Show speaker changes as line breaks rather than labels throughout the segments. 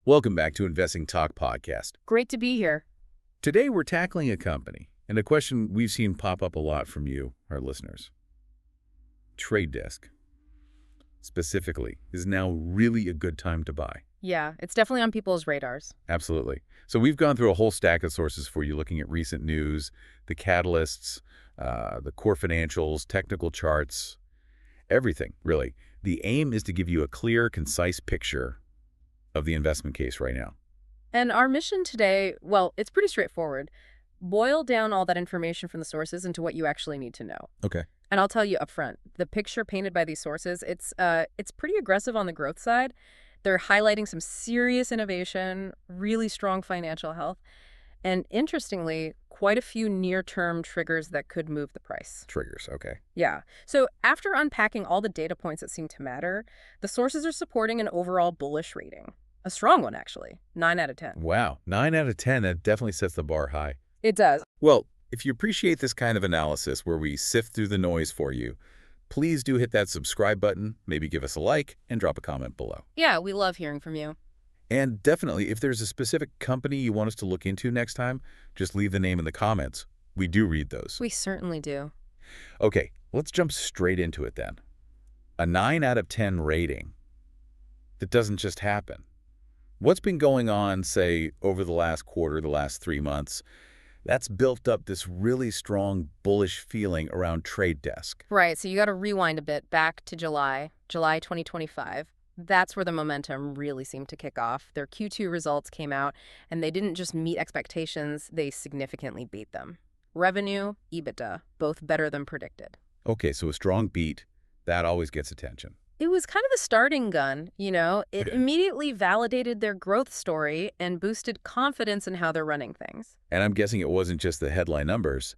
Welcome back to Investing Talk Podcast.
Great to be here.
Today we're tackling a company and a question we've seen pop up a lot from you, our listeners. Trade Desk, specifically, is now really a good time to buy.
Yeah, it's definitely on people's radars.
Absolutely. So we've gone through a whole stack of sources for you, looking at recent news, the catalysts, the core financials, technical charts, everything, really. The aim is to give you a clear, concise picture of the investment case right now.
And our mission today, well, it's pretty straightforward. Boil down all that information from the sources into what you actually need to know.
Okay.
And I'll tell you up front, the picture painted by these sources, it's pretty aggressive on the growth side. They're highlighting some serious innovation, really strong financial health, and interestingly, quite a few near-term triggers that could move the price.
Triggers, okay.
Yeah. So after unpacking all the data points that seem to matter, the sources are supporting an overall bullish rating. A strong one, actually. 9 out of 10.
Wow, 9 out of 10, that definitely sets the bar high.
It does.
Well, if you appreciate this kind of analysis where we sift through the noise for you, please do hit that subscribe button, maybe give us a like, and drop a comment below.
Yeah, we love hearing from you.
And definitely, if there's a specific company you want us to look into next time, just leave the name in the comments. We do read those.
We certainly do.
Okay, let's jump straight into it then. A 9 out of 10 rating. That doesn't just happen. What's been going on, say, over the last quarter, the last 3 months, that's built up this really strong bullish feeling around Trade Desk.
Right, so you got to rewind a bit back to July 2025. That's where the momentum really seemed to kick off. Their Q2 results came out, and they didn't just meet expectations, they significantly beat them. Revenue, EBITDA, both better than predicted.
Okay, so a strong beat, that always gets attention.
It was kind of a starting gun, you know? It immediately validated their growth story and boosted confidence in how they're running things.
And I'm guessing it wasn't just the headline numbers.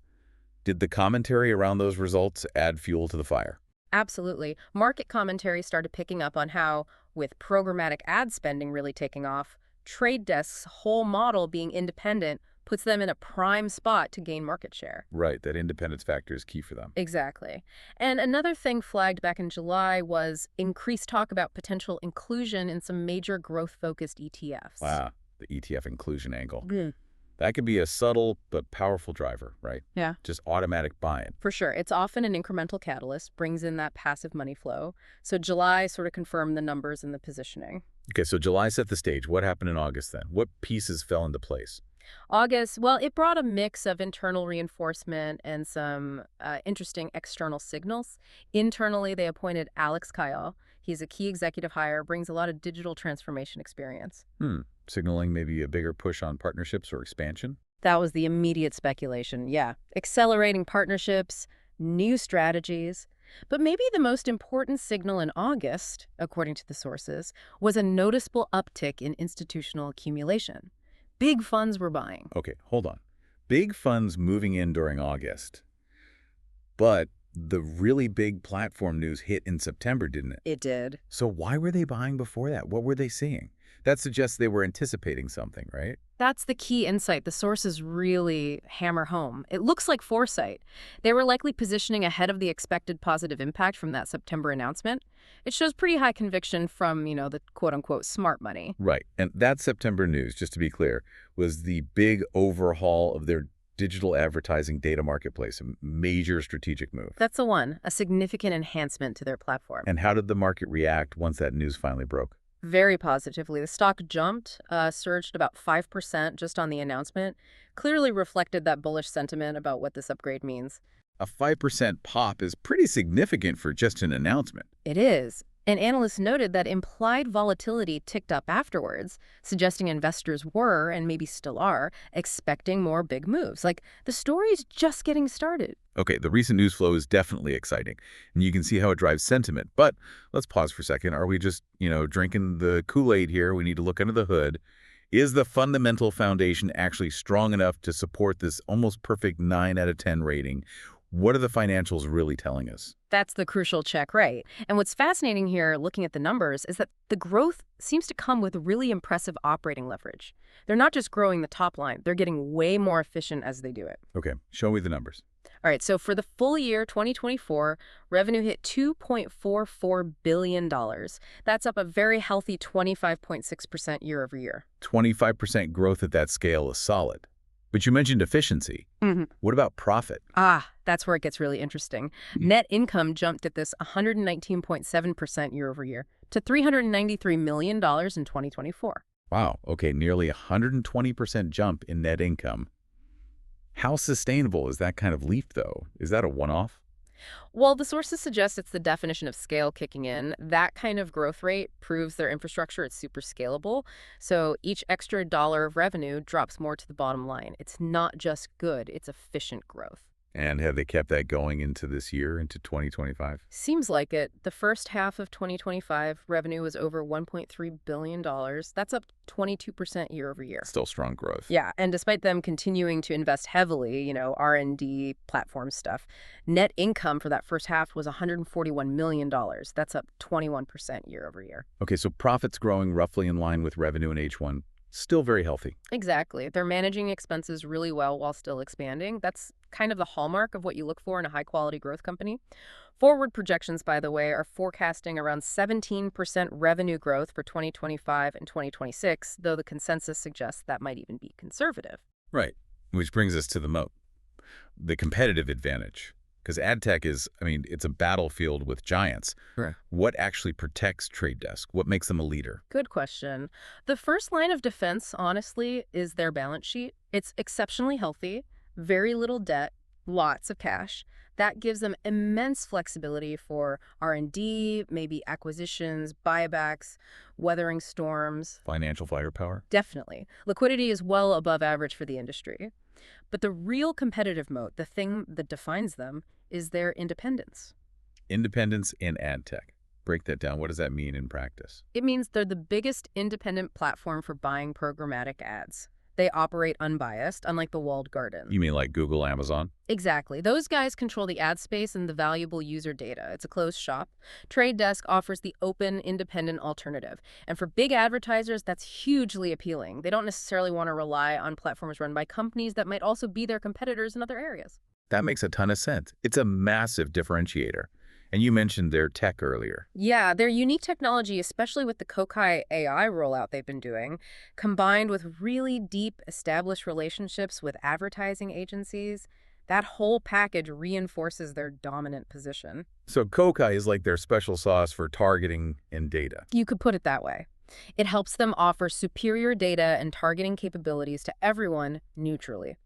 Did the commentary around those results add fuel to the fire?
Absolutely. Market commentary started picking up on how, with programmatic ad spending really taking off, Trade Desk's whole model being independent puts them in a prime spot to gain market share.
Right, that independence factor is key for them.
Exactly. And another thing flagged back in July was increased talk about potential inclusion in some major growth-focused ETFs.
Wow, the ETF inclusion angle.
Mm.
That could be a subtle but powerful driver, right?
Yeah.
Just automatic buy-in.
For sure. It's often an incremental catalyst, brings in that passive money flow. So July sort of confirmed the numbers and the positioning.
Okay, so July set the stage. What happened in August then? What pieces fell into place?
August, well, it brought a mix of internal reinforcement and some interesting external signals. Internally, they appointed Alex Kyle. He's a key executive hire, brings a lot of digital transformation experience.
Signaling maybe a bigger push on partnerships or expansion?
That was the immediate speculation, yeah. Accelerating partnerships, new strategies. But maybe the most important signal in August, according to the sources, was a noticeable uptick in institutional accumulation. Big funds were buying.
Okay, hold on. Big funds moving in during August. But the really big platform news hit in September, didn't it?
It did.
So why were they buying before that? What were they seeing? That suggests they were anticipating something, right?
That's the key insight the sources really hammer home. It looks like foresight. They were likely positioning ahead of the expected positive impact from that September announcement. It shows pretty high conviction from, the quote-unquote smart money.
Right. And that September news, just to be clear, was the big overhaul of their digital advertising data marketplace, a major strategic move.
That's the one, a significant enhancement to their platform.
And how did the market react once that news finally broke?
Very positively. The stock jumped, surged about 5% just on the announcement, clearly reflected that bullish sentiment about what this upgrade means.
A 5% pop is pretty significant for just an announcement.
It is. And analysts noted that implied volatility ticked up afterwards, suggesting investors were, and maybe still are, expecting more big moves. Like, the story's just getting started.
Okay, the recent news flow is definitely exciting, and you can see how it drives sentiment. But let's pause for a second. Are we just, drinking the Kool-Aid here? We need to look under the hood. Is the fundamental foundation actually strong enough to support this almost perfect 9 out of 10 rating? What are the financials really telling us?
That's the crucial check, right? And what's fascinating here, looking at the numbers, is that the growth seems to come with really impressive operating leverage. They're not just growing the top line, they're getting way more efficient as they do it.
Okay, show me the numbers.
All right, so for the full year 2024, revenue hit $2.44 billion. That's up a very healthy 25.6% year over year.
25% growth at that scale is solid. But you mentioned efficiency. What about profit?
That's where it gets really interesting. Net income jumped at this 119.7% year over year to $393 million in 2024.
Wow, okay, nearly 120% jump in net income. How sustainable is that kind of leap, though? Is that a one-off?
Well, the sources suggest it's the definition of scale kicking in. That kind of growth rate proves their infrastructure is super scalable. So each extra dollar of revenue drops more to the bottom line. It's not just good, it's efficient growth.
And have they kept that going into this year, into 2025?
Seems like it. The first half of 2025, revenue was over $1.3 billion. That's up 22% year over year.
Still strong growth.
Yeah, and despite them continuing to invest heavily, R&D, platform stuff, net income for that first half was $141 million. That's up 21% year over year.
Okay, so profits growing roughly in line with revenue in H1. Still very healthy.
Exactly. They're managing expenses really well while still expanding. That's kind of the hallmark of what you look for in a high-quality growth company. Forward projections, by the way, are forecasting around 17% revenue growth for 2025 and 2026, though the consensus suggests that might even be conservative.
Right, which brings us to the moat, the competitive advantage. Because ad tech is, it's a battlefield with giants.
Right.
What actually protects Trade Desk? What makes them a leader?
Good question. The first line of defense, honestly, is their balance sheet. It's exceptionally healthy, very little debt, lots of cash. That gives them immense flexibility for R&D, maybe acquisitions, buybacks, weathering storms.
Financial firepower?
Definitely. Liquidity is well above average for the industry. But the real competitive moat, the thing that defines them, is their independence.
Independence in ad tech. Break that down. What does that mean in practice?
It means they're the biggest independent platform for buying programmatic ads. They operate unbiased, unlike the walled garden.
You mean like Google, Amazon?
Exactly. Those guys control the ad space and the valuable user data. It's a closed shop. Trade Desk offers the open, independent alternative. And for big advertisers, that's hugely appealing. They don't necessarily want to rely on platforms run by companies that might also be their competitors in other areas.
That makes a ton of sense. It's a massive differentiator. And you mentioned their tech earlier.
Yeah, their unique technology, especially with the Kokai AI rollout they've been doing, combined with really deep established relationships with advertising agencies, that whole package reinforces their dominant position.
So Kokai is like their special sauce for targeting and data.
You could put it that way. It helps them offer superior data and targeting capabilities to everyone neutrally.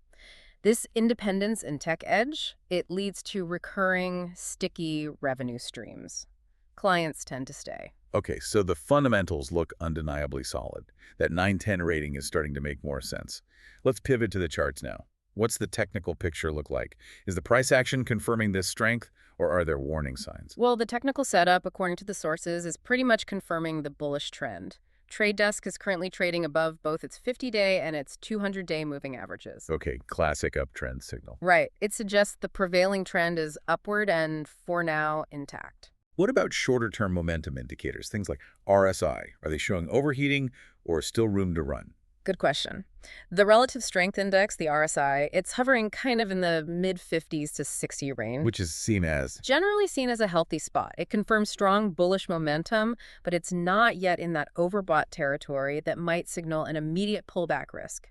This independence and tech edge, it leads to recurring, sticky revenue streams. Clients tend to stay.
Okay, so the fundamentals look undeniably solid. That 910 rating is starting to make more sense. Let's pivot to the charts now. What's the technical picture look like? Is the price action confirming this strength, or are there warning signs?
Well, the technical setup, according to the sources, is pretty much confirming the bullish trend. Trade Desk is currently trading above both its 50-day and its 200-day moving averages.
Okay, classic uptrend signal.
Right. It suggests the prevailing trend is upward and, for now, intact.
What about shorter-term momentum indicators, things like RSI? Are they showing overheating or still room to run?
Good question. The Relative Strength Index, the RSI, it's hovering kind of in the mid-50s to 60 range.
Which is seen as?
Generally seen as a healthy spot. It confirms strong bullish momentum, but it's not yet in that overbought territory that might signal an immediate pullback risk.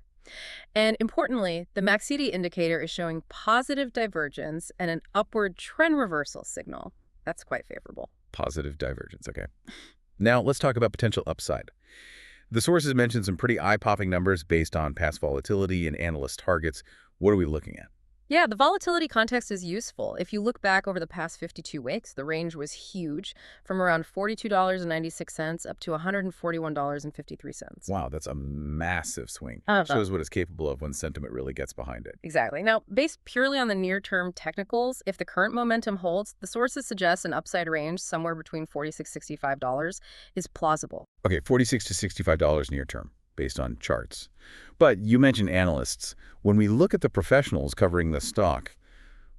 And importantly, the MACD indicator is showing positive divergence and an upward trend reversal signal. That's quite favorable.
Positive divergence, okay. Now, let's talk about potential upside. The sources mentioned some pretty eye-popping numbers based on past volatility and analyst targets. What are we looking at?
Yeah, the volatility context is useful. If you look back over the past 52 weeks, the range was huge, from around $42.96 up to $141.53.
Wow, that's a massive swing. Shows what it's capable of when sentiment really gets behind it.
Exactly. Now, based purely on the near-term technicals, if the current momentum holds, the sources suggest an upside range somewhere between $46 to $65 is plausible.
Okay, $46 to $65 near term, based on charts. But you mentioned analysts. When we look at the professionals covering the stock,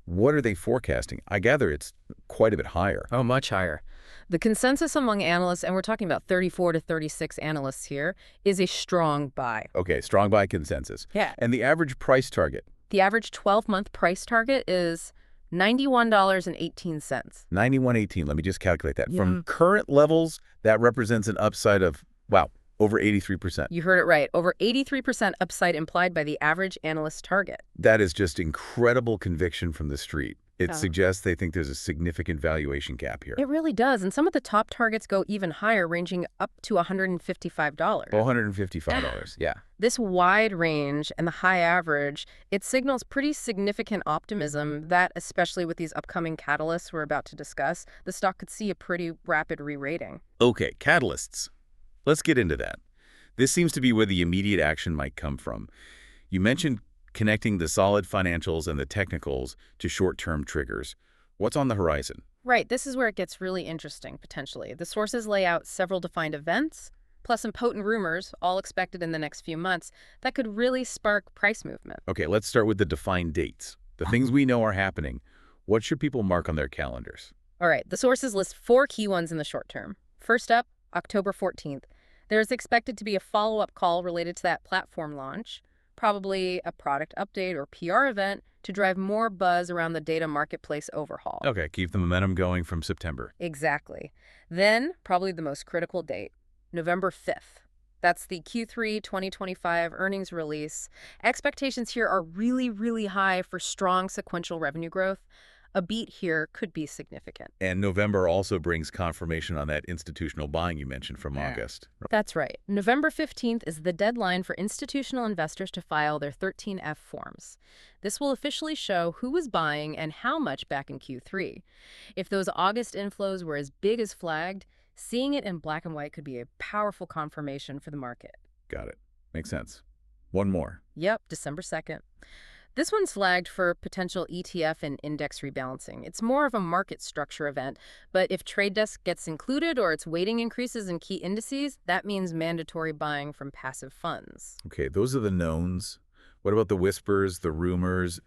what are they forecasting? I gather it's quite a bit higher.
Oh, much higher. The consensus among analysts, and we're talking about 34 to 36 analysts here, is a strong buy.
Okay, strong buy consensus.
Yeah.
And the average price target,
The average 12-month price target is $91.18.
91.18. Let me just calculate that.
Yeah.
From current levels, that represents an upside of, wow, over 83%.
You heard it right. Over 83% upside implied by the average analyst target.
That is just incredible conviction from the street. It
Yeah.
suggests they think there's a significant valuation gap here.
It really does. And some of the top targets go even higher, ranging up to $155.
$455, yeah.
This wide range and the high average, it signals pretty significant optimism that, especially with these upcoming catalysts we're about to discuss, the stock could see a pretty rapid re-rating.
Okay, catalysts. Let's get into that. This seems to be where the immediate action might come from. You mentioned connecting the solid financials and the technicals to short-term triggers. What's on the horizon?
Right, this is where it gets really interesting, potentially. The sources lay out several defined events, plus some potent rumors, all expected in the next few months, that could really spark price movement.
Okay, let's start with the defined dates. The things we know are happening. What should people mark on their calendars?
All right, the sources list 4 key ones in the short term. First up, October 14th. There is expected to be a follow-up call related to that platform launch, probably a product update or PR event to drive more buzz around the data marketplace overhaul.
Okay, keep the momentum going from September.
Exactly. Then, probably the most critical date, November 5th. That's the Q3 2025 earnings release. Expectations here are really, really high for strong sequential revenue growth. A beat here could be significant.
And November also brings confirmation on that institutional buying you mentioned from August.
That's right. November 15th is the deadline for institutional investors to file their 13F forms. This will officially show who was buying and how much back in Q3. If those August inflows were as big as flagged, seeing it in black and white could be a powerful confirmation for the market.
Got it. Makes sense. One more.
Yep, December 2nd. This one's flagged for potential ETF and index rebalancing. It's more of a market structure event, but if Trade Desk gets included or its weighting increases in key indices, that means mandatory buying from passive funds.
Okay, those are the knowns. What about the whispers, the rumors,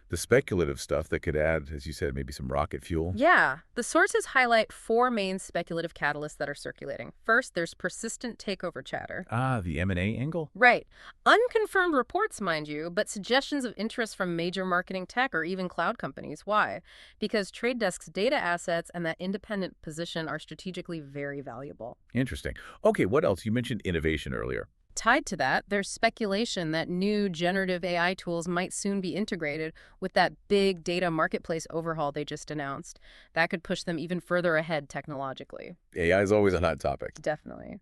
the speculative stuff that could add, as you said, maybe some rocket fuel?
Yeah, the sources highlight 4 main speculative catalysts that are circulating. First, there's persistent takeover chatter.
Ah, the M&A angle?
Right. Unconfirmed reports, mind you, but suggestions of interest from major marketing tech or even cloud companies. Why? Because Trade Desk's data assets and that independent position are strategically very valuable.
Interesting. Okay, what else? You mentioned innovation earlier.
Tied to that, there's speculation that new generative AI tools might soon be integrated with that big data marketplace overhaul they just announced. That could push them even further ahead technologically.
AI is always a hot topic.
Definitely.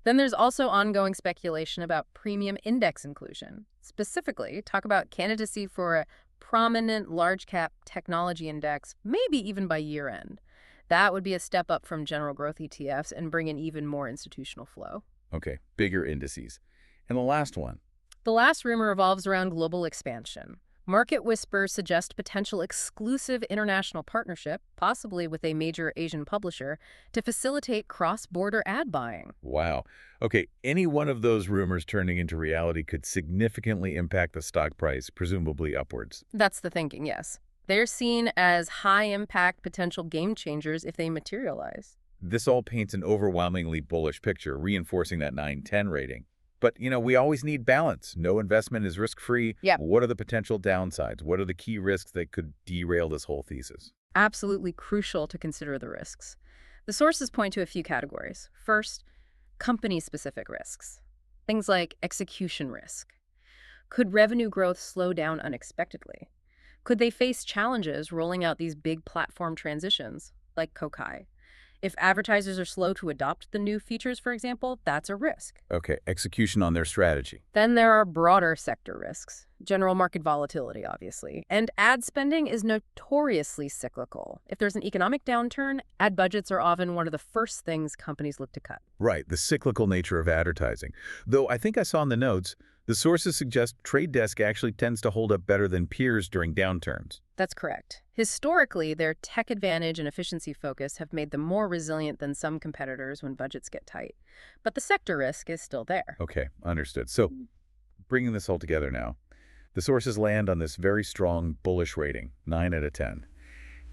Then there's also ongoing speculation about premium index inclusion. Specifically, talk about candidacy for a prominent large-cap technology index, maybe even by year-end. That would be a step up from general growth ETFs and bring in even more institutional flow.
Okay, bigger indices. And the last one.
The last rumor revolves around global expansion. Market whispers suggest potential exclusive international partnership, possibly with a major Asian publisher, to facilitate cross-border ad buying.
Wow. Okay, any one of those rumors turning into reality could significantly impact the stock price, presumably upwards.
That's the thinking, yes. They're seen as high-impact potential game changers if they materialize.
This all paints an overwhelmingly bullish picture, reinforcing that 9-10 rating. But, we always need balance. No investment is risk-free.
Yep.
What are the potential downsides? What are the key risks that could derail this whole thesis?
Absolutely crucial to consider the risks. The sources point to a few categories. First, company-specific risks. Things like execution risk. Could revenue growth slow down unexpectedly? Could they face challenges rolling out these big platform transitions, like Kokai? If advertisers are slow to adopt the new features, for example, that's a risk.
Okay, execution on their strategy.
Then there are broader sector risks. General market volatility, obviously. And ad spending is notoriously cyclical. If there's an economic downturn, ad budgets are often one of the first things companies look to cut.
Right, the cyclical nature of advertising. Though I think I saw in the notes, the sources suggest Trade Desk actually tends to hold up better than peers during downturns.
That's correct. Historically, their tech advantage and efficiency focus have made them more resilient than some competitors when budgets get tight. But the sector risk is still there.
Okay, understood. So, bringing this all together now, the sources land on this very strong bullish rating, 9 out of 10.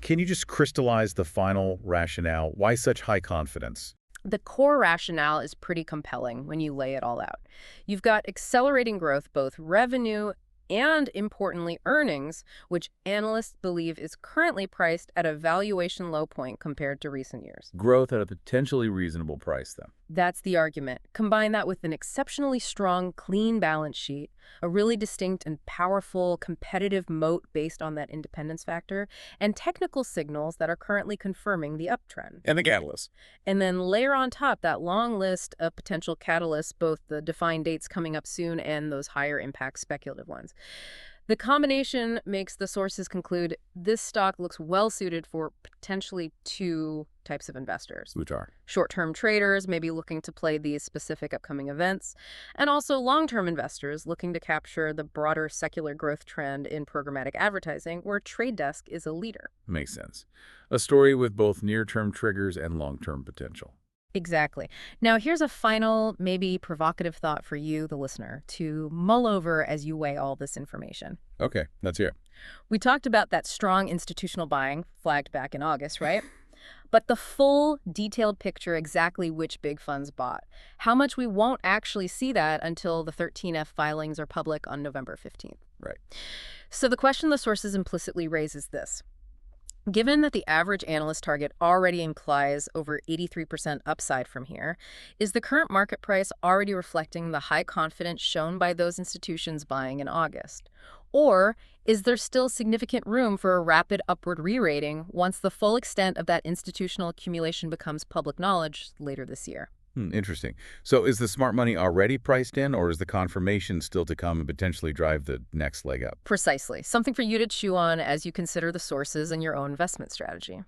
Can you just crystallize the final rationale? Why such high confidence?
The core rationale is pretty compelling when you lay it all out. You've got accelerating growth, both revenue and, importantly, earnings, which analysts believe is currently priced at a valuation low point compared to recent years.
Growth at a potentially reasonable price, then.
That's the argument. Combine that with an exceptionally strong, clean balance sheet, a really distinct and powerful competitive moat based on that independence factor, and technical signals that are currently confirming the uptrend.
And the catalyst.
And then layer on top that long list of potential catalysts, both the defined dates coming up soon and those higher impact speculative ones. The combination makes the sources conclude this stock looks well suited for potentially two types of investors.
Which are?
Short-term traders, maybe looking to play these specific upcoming events, and also long-term investors looking to capture the broader secular growth trend in programmatic advertising, where Trade Desk is a leader.
Makes sense. A story with both near-term triggers and long-term potential.
Exactly. Now, here's a final, maybe provocative thought for you, the listener, to mull over as you weigh all this information.
Okay, let's hear it.
We talked about that strong institutional buying flagged back in August, right? But the full, detailed picture, exactly which big funds bought, how much we won't actually see that until the 13F filings are public on November 15th.
Right.
So the question the sources implicitly raise is this. Given that the average analyst target already implies over 83% upside from here, is the current market price already reflecting the high confidence shown by those institutions buying in August? Or is there still significant room for a rapid upward re-rating once the full extent of that institutional accumulation becomes public knowledge later this year?
Interesting. So is the smart money already priced in, or is the confirmation still to come and potentially drive the next leg up?
Precisely. Something for you to chew on as you consider the sources and your own investment strategy.